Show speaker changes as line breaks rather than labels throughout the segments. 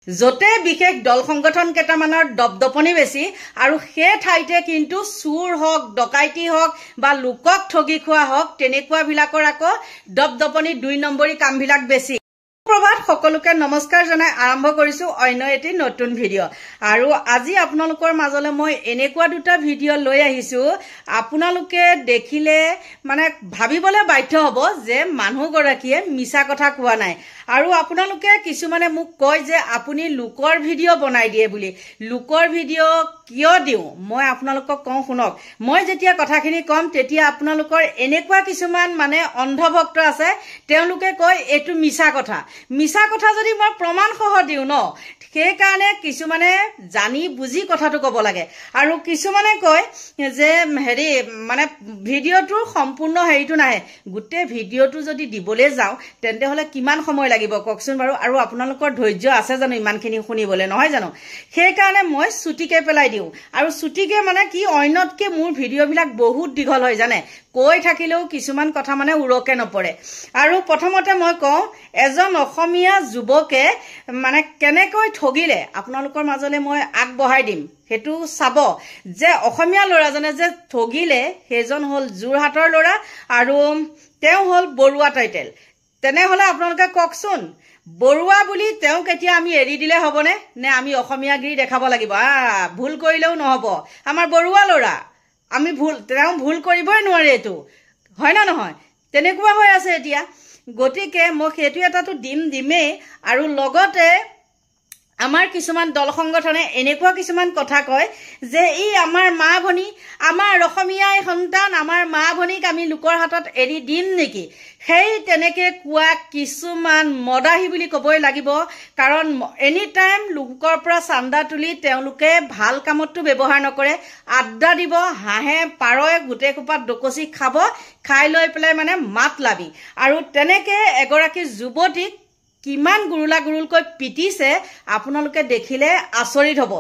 জতে বিশেষ দল সংগঠন কেটামানৰ দপদপনি বেছি আৰু সেই ঠাইতে কিন্তু চুৰ হওক ডকাইতি হওক বা লোকক ঠগি খোৱা হওক তেনেকুৱা বিলাকৰ আকৌ দপদপনি 2 নম্বৰী কামবিলাক বেছি। প্ৰভাত সকলোকে নমস্কাৰ জনাই আৰম্ভ কৰিছো অন্য এটি নতুন ভিডিঅ' আৰু আজি আপোনালোকৰ মাজলৈ মই এনেকুৱা দুটা ভিডিঅ' লৈ আহিছো আপোনালোকে দেখিলে মানে ভাবিবলৈ বাধ্য হ'ব যে মানুহ গৰাকীয়ে মিছা কথা কোৱা নাই। আৰু আপোনালোকে কিছুমানে মোক কয় যে আপুনি লোকৰ ভিডিঅ' বনাই দিয়ে বুলি। লোকৰ ভিডিঅ' কিয় দিওঁ মই আপোনালোকক কওঁ শুনক। মই যেতিয়া কথাখিনি কম তেতিয়া আপোনালোকৰ এনেকুৱা কিছুমান মানে অন্ধভক্ত আছে, তেওঁলোকে কয় এইটো মিছা কথা। মিছা কথা যদি মই প্ৰমাণ সহ দিওঁ ন, সেই কাৰণে কিছুমানে জানি বুজি কথাটো ক'ব লাগে। আৰু কিছুমানে কয় যে হেৰি মানে ভিডিঅ'টোৰ সম্পূৰ্ণ হেৰিটো নাহে। গোটেই ভিডিঅ'টো যদি দিবলৈ যাওঁ তেন্তে হ'লে কিমান সময় লাগিব কওকচোন বাৰু। আৰু আপোনালোকৰ ধৈৰ্য আছে জানো ইমানখিনি শুনিবলৈ, নহয় জানো? সেইকাৰণে মই চুটিকে পেলাই দিওঁ। আৰু চুটিকে মানে কি, অন্যতকে মোৰ ভিডিঅ'বিলাক বহুত দীঘল হয় জানে। কৈ থাকিলেও কিছুমান কথা মানে উৰকে নপৰে। আৰু প্ৰথমতে মই কওঁ, এজন অসমীয়া যুৱকে মানে কেনেকৈ ঠগিলে আপোনালোকৰ মাজলৈ মই আগবঢ়াই দিম। সেইটো চাব যে অসমীয়া ল'ৰাজনে যে ঠগিলে সেইজন হ'ল যোৰহাটৰ ল'ৰা আৰু তেওঁ হ'ল বৰুৱা টাইটেল। তেনেহ'লে আপোনালোকে কওকচোন, বৰুৱা বুলি তেওঁক এতিয়া আমি এৰি দিলে হ'বনে? নে আমি অসমীয়াগিৰি দেখাব লাগিব? ভুল কৰিলেও নহ'ব, আমাৰ বৰুৱা ল'ৰা, আমি তেওঁ ভুল কৰিবই নোৱাৰে, এইটো হয় না নহয়? তেনেকুৱা হৈ আছে এতিয়া। গতিকে মই সেইটো এটাটো দিমেই। আৰু লগতে আমাৰ কিছুমান দল সংগঠনে এনেকুৱা কিছুমান কথা কয় যে ই আমাৰ মা ভনী, আমাৰ অসমীয়াই সন্তান, আমাৰ মা ভনীক আমি লোকৰ হাতত এৰি দিম নেকি? সেই তেনেকে কোৱা কিছুমান মদাহী বুলি ক'বই লাগিব। কাৰণ এনি টাইম লোকৰ পৰা চান্দা তুলি তেওঁলোকে ভাল কামতটো ব্যৱহাৰ নকৰে। আড্ডা দিব, হাঁহে পাৰই গোটেই খোপাত ডকচি খাব, খাই লৈ পেলাই মানে মাত লাবি। আৰু তেনেকে এগৰাকী যুৱতীক কিমান গুৰুলকৈ পিটিছে আপোনালোকে দেখিলে আচৰিত হ'ব।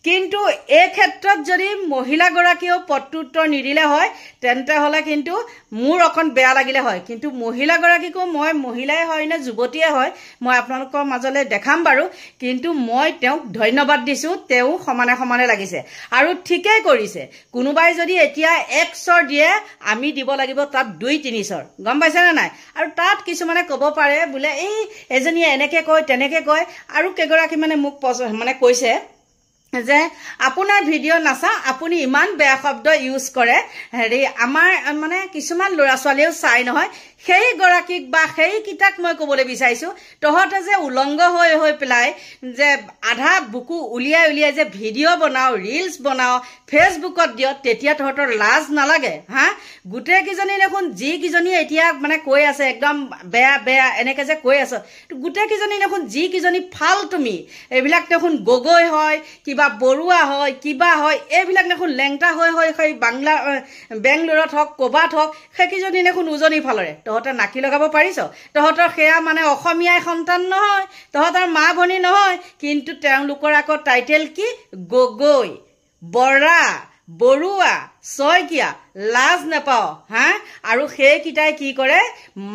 কিন্তু এই ক্ষেত্ৰত যদি মহিলাগৰাকীয়েও প্ৰত্যুত্তৰ নিদিলে হয় তেন্তে হ'লে কিন্তু মোৰ অকণ বেয়া লাগিলে হয়। কিন্তু মহিলাগৰাকীকো মই মহিলাই হয় নে যুৱতীয়ে হয় মই আপোনালোকৰ মাজলৈ দেখাম বাৰু। কিন্তু মই তেওঁক ধন্যবাদ দিছোঁ, তেওঁ সমানে সমানে লাগিছে আৰু ঠিকেই কৰিছে। কোনোবাই যদি এতিয়া 1 চৰ দিয়ে আমি দিব লাগিব তাত 2-3 চৰ, গম পাইছেনে নাই? আৰু তাত কিছুমানে ক'ব পাৰে বোলে এই এজনীয়ে এনেকে কয় তেনেকে কয়। আৰু কেইগৰাকী মানে মোক মানে কৈছে যে আপোনাৰ ভিডিঅ' নাচা, আপুনি ইমান বেয়া শব্দ ইউজ কৰে, হেৰি আমাৰ মানে কিছুমান ল'ৰা ছোৱালীয়েও চাই নহয়। সেই গৰাকীক বা সেইকেইটাক মই ক'বলৈ বিচাৰিছোঁ, তহঁতে যে উলংগ হৈ পেলাই যে আধা বুকু উলিয়াই যে ভিডিঅ' বনাও, ৰিলছ বনাও, ফেচবুকত দিয়, তেতিয়া তহঁতৰ লাজ নালাগে? গোটেইকেইজনী দেখোন যিকেইজনী এতিয়া মানে কৈ আছে একদম বেয়া এনেকে যে কৈ আছ, গোটেইকেইজনী দেখোন যিকেইজনী ফাল তুমি, এইবিলাক দেখোন গগৈ হয়, কিবা বৰুৱা হয়, কিবা হয়, এইবিলাক দেখোন লেংটা হৈ সেই বেংগলোৰত হওক ক'বাত হওক, সেইকেইজনী দেখোন উজনি ফালৰে। তহঁতে নাকি লগাব পাৰিছ? তহঁতৰ সেয়া মানে অসমীয়াই সন্তান নহয়, তহঁতৰ মা ভনী নহয়। কিন্তু তেওঁলোকৰ আকৌ টাইটেল কি? গগৈ, বৰা, বৰুৱা, শইকীয়া। লাজ নাপাওঁ আৰু সেইকেইটাই কি কৰে,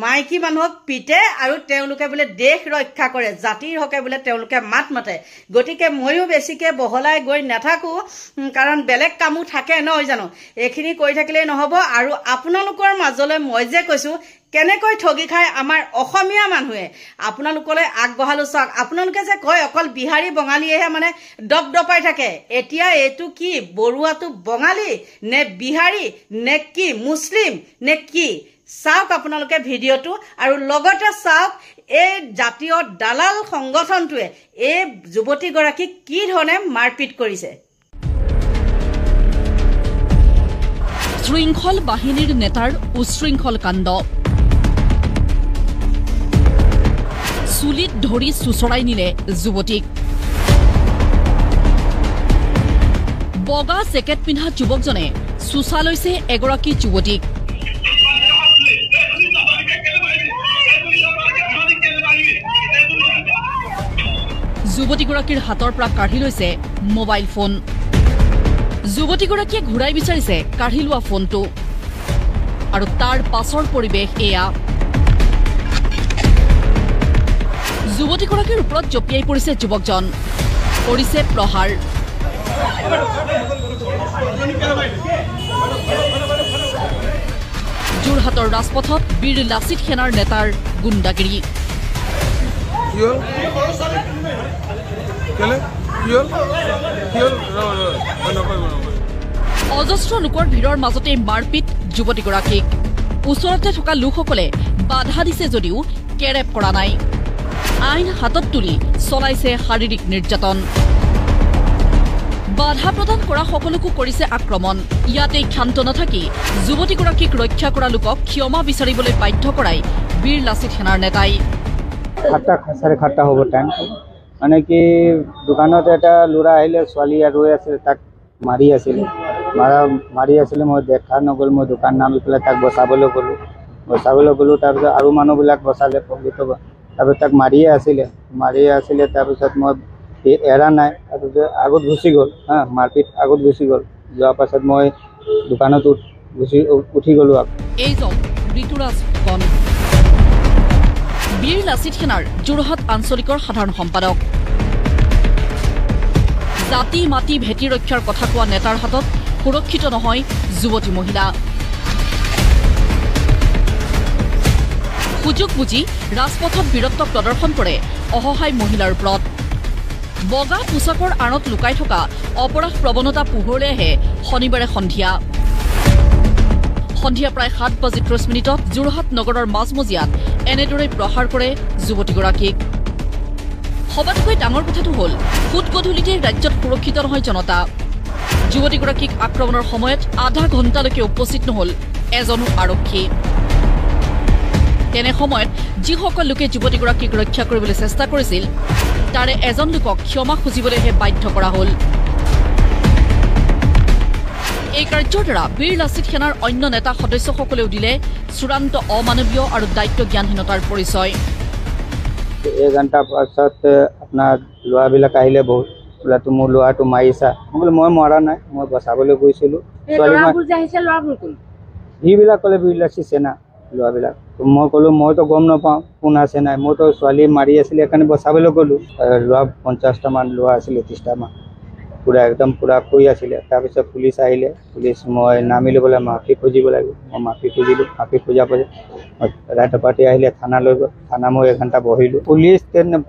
মাইকী মানুহক পিটে আৰু তেওঁলোকে বোলে দেশ ৰক্ষা কৰে, জাতিৰ হকে বোলে তেওঁলোকে মাত মাতে। গতিকে ময়ো বেছিকৈ বহলাই গৈ নাথাকোঁ, কাৰণ বেলেগ কামো থাকে নহয় জানো। এইখিনি কৈ থাকিলেই নহ'ব। আৰু আপোনালোকৰ মাজলৈ মই যে কৈছোঁ কেনেকৈ ঠগি খায় আমাৰ অসমীয়া মানুহে, আপোনালোকলৈ আগবঢ়ালোঁ চাওক। আপোনালোকে যে কয় অকল বিহাৰী বঙালীয়েহে মানে দপদপাই থাকে, এতিয়া এইটো কি বৰুৱাটো বঙালী নে বিহাৰী নে কি মুছলিম নে কি? চাওক আপোনালোকে ভিডিঅ'টো। আৰু লগতে চাওক এই জাতীয় দালাল সংগঠনটোৱে এই যুৱতীগৰাকীক কি ধৰণে মাৰপিট কৰিছে।
শৃংখল বাহিনীৰ নেতাৰ উশৃংখল কাণ্ড। চুলিত ধৰি চুচৰাই নিলে যুৱতীক। বগা জেকেট পিন্ধা যুৱকজনে চুচা লৈছে এগৰাকী যুৱতীক। যুৱতীগৰাকীৰ হাতৰ পৰা কাঢ়ি লৈছে মোবাইল ফোন। যুৱতীগৰাকীয়ে ঘূৰাই বিচাৰিছে কাঢ়ি লোৱা ফোনটো। আৰু তাৰ পাছৰ পৰিৱেশ এয়া। যুৱতীগৰাকীৰ ওপৰত জঁপিয়াই পৰিছে যুৱকজন কৰিছে প্ৰহাৰ যোৰহাটৰ ৰাজপথত বীৰ লাচিত সেনাৰ নেতাৰ গুণ্ডাগিৰি অজস্ৰ লোকৰ ভিৰৰ মাজতে মাৰপিট যুৱতীগৰাকীক ওচৰতে থকা লোকসকলে বাধা দিছে যদিও কেৰেপ কৰা নাই আইন হাতত তুলি চলাইছে শাৰীৰিক নিৰ্যাতন বাধা প্ৰদান কৰা সকলোকো কৰিছে আক্ৰমণ ইয়াতেই ক্ষান্ত নাথাকি যুৱতীগৰাকীক ৰক্ষা কৰা লোকক ক্ষমা বিচাৰিবলৈ বাধ্য কৰাই বীৰ লাচিত সেনাৰ নেতাই
7:30 হ'ব টাইম মানে কি দোকানত এটা ল'ৰা আহিলে ছোৱালী ৰৈ আছে তাক মাৰি আছিলে মই দেখা নগ'ল মই দোকান নামি পেলাই তাক বচাবলৈ গ'লোঁ তাৰপিছত আৰু মানুহবিলাক বচালে তাৰপিছত তাক মাৰিয়ে আছিলে তাৰপিছত মই এৰা নাই তাৰপিছত আগত গুচি গ'ল মাৰপিট আগত গুচি গ'ল যোৱাৰ পাছত মই দোকানত উঠি গ'লোঁ
এইজন ঋতুৰাজ ফুকন বীৰ লাচিত সেনাৰ যোৰহাট আঞ্চলিকৰ সাধাৰণ সম্পাদক জাতি মাটি ভেটি ৰক্ষাৰ কথা কোৱা নেতাৰ হাতত সুৰক্ষিত নহয় যুৱতী মহিলা সুযোগ বুজি ৰাজপথত বীৰত্ব প্ৰদৰ্শন কৰে অসহায় মহিলাৰ ওপৰত বগা পোছাকৰ আঁৰত লুকাই থকা অপৰাধ প্ৰৱণতা পোহৰলৈ আহে শনিবাৰে সন্ধিয়া প্ৰায় 7:30 যোৰহাট নগৰৰ মাজমজিয়াত এনেদৰে প্ৰহাৰ কৰে যুৱতীগৰাকীক সবাতোকৈ ডাঙৰ কথাটো হ'ল ফুট গধূলিতে ৰাজ্যত সুৰক্ষিত নহয় জনতা যুৱতীগৰাকীক আক্ৰমণৰ সময়ত আধা ঘণ্টালৈকে উপস্থিত নহ'ল এজনো আৰক্ষী তেনে সময়ত যিসকল লোকে যুৱতীগৰাকীক ৰক্ষা কৰিবলৈ চেষ্টা কৰিছিল তাৰে এজন লোকক ক্ষমা খুজিবলৈহে বাধ্য কৰা হ'ল এই কাৰ্যৰ দ্বাৰা বীৰ লাচিত সেনাৰ অন্য নেতা সদস্যসকলেও দিলে চূড়ান্ত অমানৱীয় আৰু দায়িত্ব জ্ঞানহীনতাৰ পৰিচয়
এঘণ্টা পাছত আপোনাৰ ল'ৰাবিলাক আহিলে বহুত বোলে মোৰ ল'ৰাটো মাৰিছা মই মৰা নাই মই বচাবলৈ গৈছিলোঁ সিবিলাক ক'লে বীৰ লাচিত সেনা ল'ৰাবিলাক মই ক'লোঁ মইতো গম নাপাওঁ কোন আছে নাই মইতো ছোৱালী মাৰি আছিলে সেইকাৰণে বচাবলৈ গ'লোঁ ল'ৰা 50টামান ল'ৰা আছিলে 30টামান পুৰা কৈ আছিলে তাৰপিছত পুলিচ আহিলে মই নামি ল'বলৈ মাফি খুজিব লাগিব মই মাফি খুজিলোঁ মাফি খোজাৰ পাছত ৰাইট পাৰ্টি আহিলে থানালৈ গ'ল থানা মই এঘণ্টা বহিলোঁ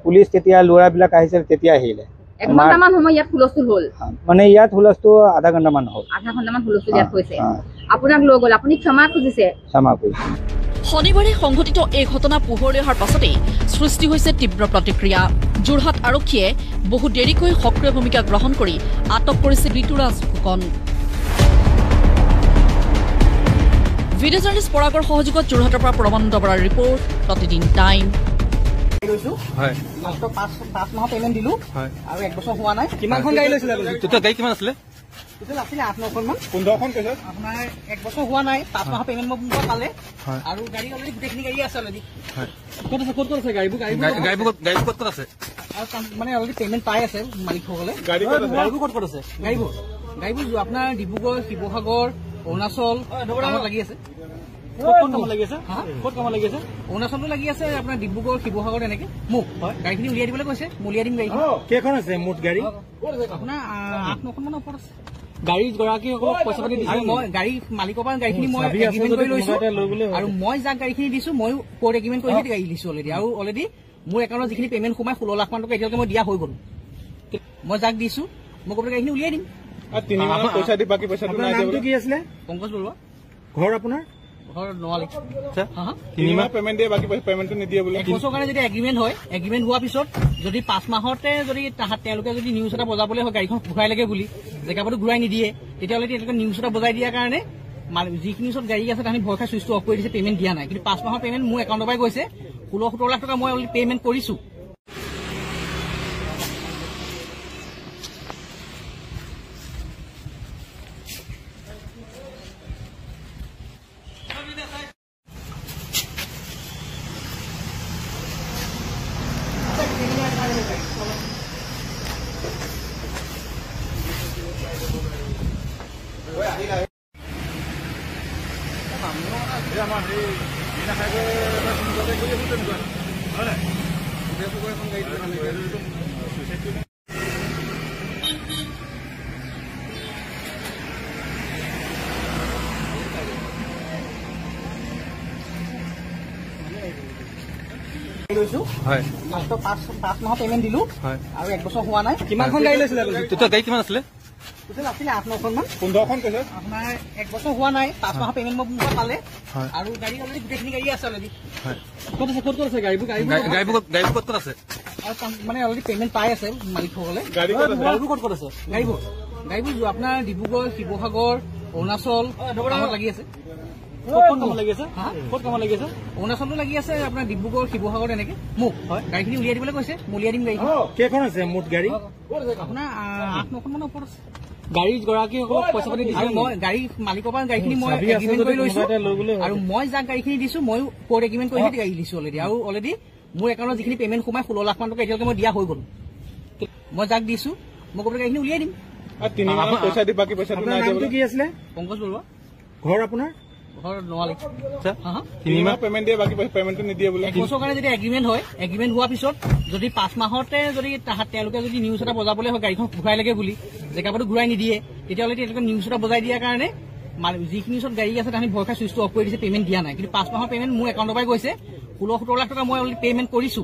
পুলিচ তেতিয়া ল'ৰাবিলাক আহিছিল তেতিয়া আহিলে মানে ইয়াত হুলস্থুল আধা ঘণ্টামান হ'ল
ক্ষমা খুজিছে শনিবাৰে সংঘটিত এই ঘটনা পোহৰলৈ অহাৰ পাছতেই সৃষ্টি হৈছে তীব্ৰ প্ৰতিক্ৰিয়া যোৰহাট আৰক্ষীয়ে বহু দেৰিকৈ সক্ৰিয় ভূমিকা গ্ৰহণ কৰি আটক কৰিছে ঋতুৰাজ ফুকন ভিডিঅ' জাৰ্নেলিষ্ট পৰাগৰ সহযোগত যোৰহাটৰ পৰা প্ৰমানন্দ বৰাৰ ৰিপৰ্ট প্ৰতিদিন টাইম
আপোনাৰ ডিব্ৰুগড় শিৱসাগৰ অৰুণাচল লাগি আছে অৰুণাচলতো লাগি আছে আপোনাৰ ডিব্ৰুগড় শিৱসাগৰ এনেকে মোক গাড়ীখিনি উলিয়াই দিবলৈ কৈছে উলিয়াই দিম গাড়ী কেইখন আছে মুঠ গাড়ী আপোনাৰ 8-9খন মানৰ ওপৰত আছে গাড়ী গৰাকীসকলক পইচা পাতি দিছো মই গাড়ী মালিকৰ পৰা গাড়ীখিনি মই এগ্ৰিমেণ্ট কৰি লৈছো আৰু মই যাক গাড়ীখিনি দিছো মই কোৰ্ট এগ্ৰিমেণ্ট কৰি গাড়ী দিছো অলৰেডি মোৰ একাউণ্টত যিখিনি পেমেণ্ট সোমাই 16 লাখ মান টকা এতিয়ালৈকে মই দিয়া হৈ গ'ল মই যাক দিছো মই ক'বলৈ গাড়ীখিনি উলিয়াই দিম পইচা দি বাকী পইচা কি আছিলে পংকজ বৰুৱা ঘৰ আপোনাৰ এগ্ৰিমেণ্ট হয় এগ্ৰিমেণ্ট হোৱাৰ পিছত যদি 5 মাহতে যদি তেওঁলোকে যদি নিউজ এটা বজাবলৈ হয় গাড়ীখন ঘূৰাই লাগে বুলি জেগাটো ঘূৰাই নিদিয়ে তেতিয়াহ'লে তেওঁলোকে নিউজ এটা বজাই দিয়াৰ কাৰণে যিখিনি ওচৰত গাড়ী আছে তাহাঁতি ভয় খাই চুইচটো অফ কৰি দিছে পেমেণ্ট দিয়া নাই কিন্তু 5 মাহৰ পেমেণ্ট মোৰ একাউণ্টৰ পৰাই গৈছে 16-17 লাখ টকা মই অলৰেডি পেমেণ্ট কৰিছো লৈছো
হয়
লাষ্টত 5 মাহৰ পেমেণ্ট দিলো
হয়
আৰু 1 বছৰ হোৱা নাই কিমানখন গাড়ী লৈছিলে
তেতিয়া গাড়ী কিমান আছিলে
টোটেল আছিলে 8-9খন মান
15খন কৈছে
আপোনাৰ 1 বছৰ হোৱা নাই 5 মাহৰ পেমেণ্ট মই পালে
হয়
আৰু গাড়ী অলৰেডি গোটেইখিনি গাড়ী আছে অলৰেডি
হয়
ক'ত আছে গাড়ীবোৰ
গাড়ীবোৰ ক'ত আছে
আৰু মানে অলৰেডি পেমেণ্ট পাই আছে মালিকসকলে গাড়ীবোৰ ক'ত আছে গাড়ীবোৰ আপোনাৰ ডিব্ৰুগড় শিৱসাগৰ অৰুণাচল কামত লাগি আছে ক'ত কামত লাগি আছে অৰুণাচলতো লাগি আছে আপোনাৰ ডিব্ৰুগড় শিৱসাগৰ এনেকে মোক হয় গাড়ীখিনি উলিয়াই দিবলৈ কৈছে মই উলিয়াই দিম গাড়ীখন
কেইখন আছে মুঠ গাড়ী
আপোনাৰ 8-9খন মানৰ ওপৰত আছে গাড়ী গৰাকীসকলক পইচা পাতি দিছো মই গাড়ী মালিকৰ পৰা গাড়ীখিনি মই এগ্ৰিমেণ্ট কৰি লৈছো আৰু মই যাক গাড়ীখিনি দিছো মই কোৰ্ট এগ্ৰিমেণ্ট কৰি গাড়ী দিছো অলৰেডি আৰু অলৰেডি মোৰ একাউণ্টত যিখিনি পেমেণ্ট সোমাই 16 লাখ মান টকা এতিয়ালৈকে মই দিয়া হৈ গ'ল মই যাক দিছো মই ক'বলৈ গাড়ীখিনি উলিয়াই দিম
পইচা দি বাকী পইচা
কি আছিলে পংকজ বৰুৱা
ঘৰ আপোনাৰ
ঘৰ নোৱালি
3 মাহ পেমেণ্ট দিয়ে বাকী পেমেণ্টটো নিদিয়ে বোলে
1 বছৰৰ কাৰণে যদি এগ্ৰিমেণ্ট হয় এগ্ৰিমেণ্ট হোৱাৰ পিছত যদি 5 মাহতে যদি তেওঁলোকে যদি নিউজ এটা বজাবলৈ হয় গাড়ীখন ঘূৰাই লাগে বুলি জেগাটো ঘূৰাই নিদিয়ে তেতিয়াহ'লে তেওঁলোকে নিউজ এটা বজাই দিয়াৰ কাৰণে যিখিনি ওচৰত গাড়ী আছে তাহাঁতি ভয় খাই চুইচটো অফ কৰি দিছে পেমেণ্ট দিয়া নাই কিন্তু 5 মাহৰ পেমেণ্ট মোৰ একাউণ্টৰ পৰাই গৈছে 16-17 লাখ টকা মই অলৰেডি পেমেণ্ট কৰিছো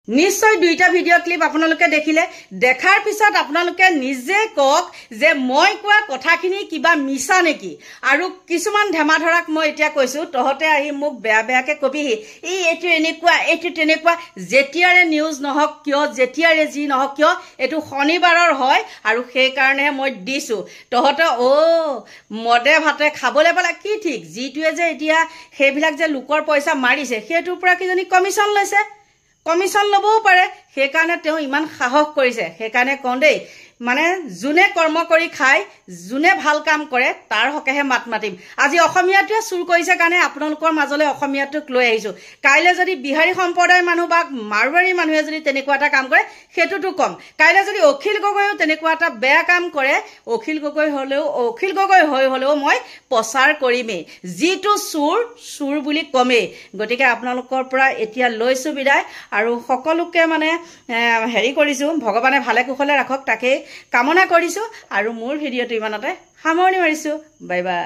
নিশ্চয় দুইটা ভিডিঅ' ক্লিপ আপোনালোকে দেখিলে দেখাৰ পিছত আপোনালোকে নিজে কওক যে মই কোৱা কথাখিনি কিবা মিছা নেকি আৰু কিছুমান ধেমাধৰাক মই এতিয়া কৈছো তহতে আহি মোক বেয়াকে কবিহি এইটো এনেকুৱা এইটো তেনেকুৱা যেতিয়াৰে নিউজ নহওক কিয় যেতিয়াৰে যি নহওক কিয় এইটো শনিবাৰৰ হয় আৰু সেই কাৰণে মই দিছো তহতে মদে ভাতে খাবলৈ পালা কি ঠিক যিটোৱে যে এতিয়া সেইবিলাক যে লোকৰ পইচা মাৰিছে সেইটোৰ পৰা কিজনী কমিশ্যন লৈছে কমিশ্যন ল'বও পাৰে সেইকাৰণে তেওঁ ইমান সাহস কৰিছে সেইকাৰণে কওঁ দেই মানে যোনে কৰ্ম কৰি খায় যোনে ভাল কাম কৰে তাৰ হকেহে মাত মাতিম আজি অসমীয়াটোৱে চুৰ কৰিছে কাৰণে আপোনালোকৰ মাজলৈ অসমীয়াটোক লৈ আহিছো কাইলৈ যদি বিহাৰী সম্প্ৰদায়ৰ মানুহ বা মাৰৱাৰী মানুহে যদি তেনেকুৱা এটা কাম কৰে সেইটোতো কম কাইলৈ যদি অখিল গগৈও তেনেকুৱা এটা বেয়া কাম কৰে অখিল গগৈ হৈ হলেও মই প্ৰচাৰ কৰিমেই যিটো চুৰ বুলি কমেই গতিকে আপোনালোকৰ পৰা এতিয়া লৈছো বিদায় আৰু সকলোকে মানে হেৰি কৰিছো ভগৱানে ভালে কুশলে ৰাখক তাকে কামনা কৰিছো আৰু মোৰ ভিডিঅ'টো ইমানতে সামৰণি মাৰিছো বাই বাই